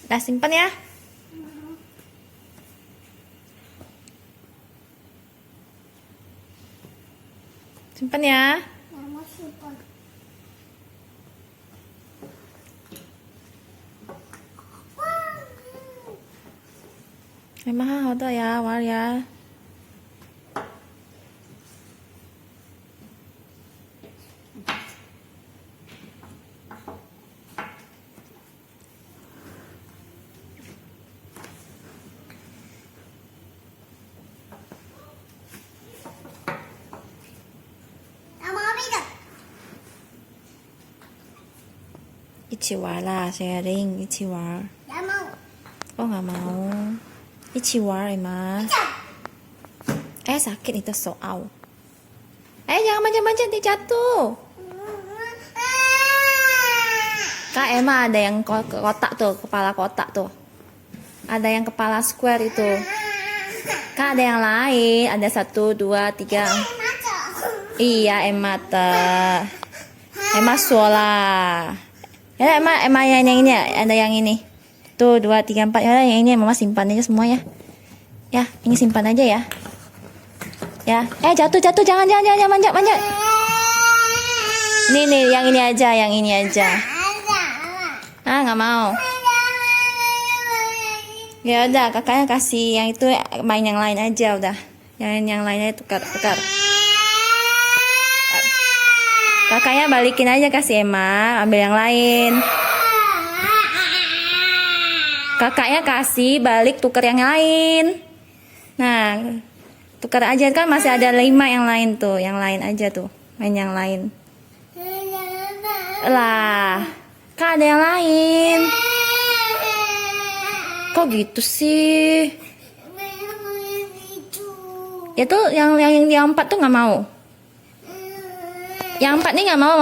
Dah simpan ya. Simpan ya. Emang hao de ya, war ya. Ichi war lah, sharing, ichi war. Oh nggak mau. Ichi war Emma. Sakit itu soal. Jangan manjat-manjat, dia jatuh. Kak Emma ada yang kotak tuh, kepala kotak tuh. Ada yang kepala square itu. Kak ada yang lain, ada 1, 2, 3. Iya Emma Emma sholah. Ya Emma yang ini ada yang ini. Tuh 2, 3, 4 ya yang ini Mama simpan aja semua ya. Ya, ini simpan aja ya. Ya, jatuh jangan manjat. Nih yang ini aja. Nggak mau. Ya udah, kakaknya kasih yang itu main yang lain aja udah. Yang lainnya tukar. Kakaknya balikin aja kasih Emma, ambil yang lain. Kakaknya kasih balik tukar yang lain. Nah, tukar aja kan masih ada 5 yang lain tuh, yang lain aja tuh, main yang lain. Lah, kan ada yang lain. Kok gitu sih? Ya tuh yang 4 tuh nggak mau. Yang 4 nih nggak mau.